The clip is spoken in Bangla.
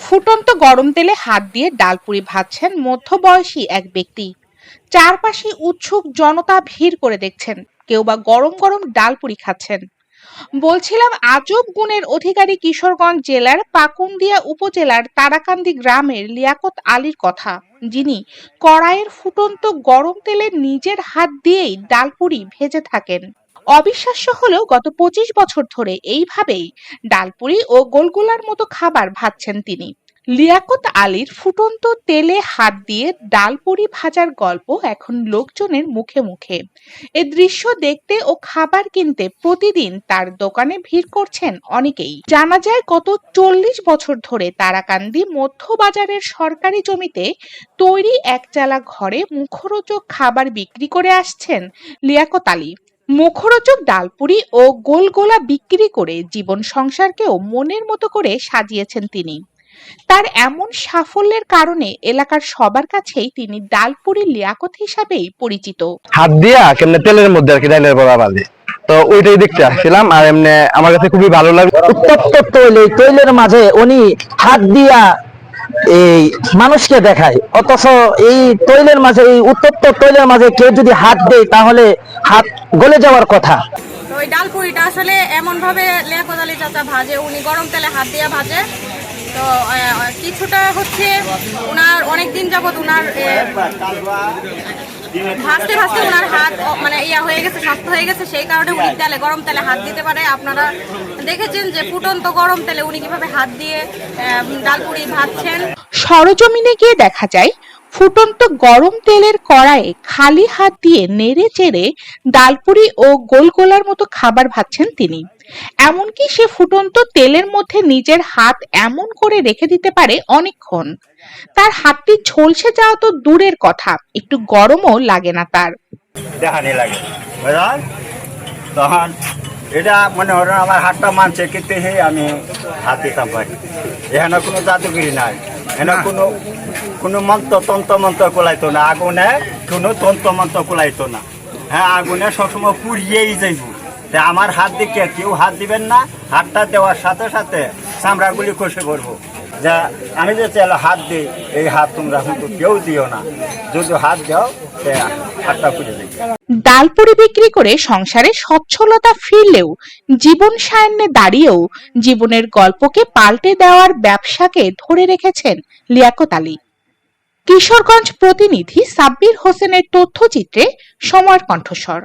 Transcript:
ফুটন্ত গরম তেলে হাত দিয়ে ডালপুরি ভাজছেন মধ্যবয়সী এক ব্যক্তি। চারপাশে উৎসুক জনতা ভিড় করে দেখছেন, কেউ বা গরম গরম ডালপুরি খাচ্ছেন। বলছিলাম আজব গুণের অধিকারী কিশোরগঞ্জ জেলার পাকুন্দিয়া উপজেলার তারাকান্দি গ্রামের লিয়াকত আলীর কথা, যিনি কড়াইয়ের ফুটন্ত গরম তেলে নিজের হাত দিয়েই ডালপুরি ভেজে থাকেন। অবিশ্বাস্য হলেও গত ২৫ বছর ধরে এইভাবেই ডালপুরি ও গোলগোলার মতো খাবার ভাজছেন তিনি। লিয়াকত আলীর ফুটন্ত তেলে হাত দিয়ে ডালপুরি ভাজার গল্প এখন লোকজনের মুখে মুখে। এ দৃশ্য দেখতে ও খাবার কিনতে প্রতিদিন তার দোকানে ভিড় করছেন অনেকেই। জানা যায় গত ৪০ বছর ধরে তারাকান্দি মধ্য বাজারের সরকারি জমিতে তৈরি একচালা ঘরে মুখরোচক খাবার বিক্রি করে আসছেন লিয়াকত আলী। মুখরোচক ডালপুরি ও গোলগোলা বিক্রি করে জীবন সংসারকেও মনের মতো করে সাজিয়েছেন তিনি। তার এমন সাফল্যের কারণে এলাকার সবার কাছেই তিনি ডালপুরি লিয়াকত হিসাবেই পরিচিত। হাত দিয়া কেমনে তেলের মধ্যে আর কি ডালের বড়া বাজে, তো ওইটাই দেখতে আসছিলাম। আর এমনি আমার কাছে খুবই ভালো লাগে। উত্তপ্ত তৈলের মাঝে উনি হাত দিয়া এই মানুষকে দেখায়, অথচ এই তৈলের মাঝে, এই উত্তপ্ত তৈলের মাঝে কেউ যদি হাত দেয় তাহলে হাত গলে যাওয়ার কথা। ওই ডালপুরিটা আসলে এমন ভাবে লিয়াকত আলী চাচা ভাজে, উনি গরম তেলে হাত দিয়ে ভাজে। তো কিছুটা হচ্ছে ওনার অনেক দিন যাবত ওনার ভাজতে ভাজতে ওনার হাত মানে ইয়া হয়ে গেছে, শক্ত হয়ে গেছে, সেই কারণে উনি তেলে গরম তেলে হাত দিতে পারে। আপনারা দেখেছেন যে ফুটন্ত গরম তেলে উনি কিভাবে হাত দিয়ে ডালপুরি ভাজছেন। সরজমিনে গিয়ে দেখা যায় ফুটন্ত গরম তেলের কড়াইয়ে খালি হাত দিয়ে নেড়ে চেড়ে ডালপুরি ও গোলগোলার মতো খাবার ভাজছেন তিনি। এমনকি সে ফুটন্ত তেলের মধ্যে নিজের হাত এমন করে রেখে দিতে পারে অনেকক্ষণ। তার হাতটি ঝলসে যাওয়া তো দূরের কথা, একটু গরমও লাগে না তার। দেখানি লাগে তখন এটা মনে হলো আমার হাতটা মানছে, কিন্তু আমি হাত দিতাম পারি। এখানে কোনো জাদুগিরি নাই, এখানে কোনো তন্ত্র মন্ত্র কোলাইতো না, আগুনে কোনো তন্ত্র মন্ত্র কোলাইতো না। হ্যাঁ, আগুনে সবসময় পুড়িয়েই যাইব। আমার হাত দিকে কেউ হাত দিবেন না। হাতটা দেওয়ার সাথে সাথে চামড়াগুলি খসে পড়বো। যা আমি যে চাইলে হাত দিই, এই হাত তোমরা কিন্তু কেউ দিও না। যদি হাত দাও হাতটা পুড়ে যাবে। ডালপুরি বিক্রি করে সংসারে সচ্ছলতা ফিরলেও জীবন সায়ান্নে দাঁড়িয়েও জীবনের গল্পকে পাল্টে দেওয়ার ব্যবসাকে ধরে রেখেছেন লিয়াকত আলী। কিশোরগঞ্জ প্রতিনিধি সাব্বির হোসেনের তথ্যচিত্রে সময়ের কণ্ঠস্বর।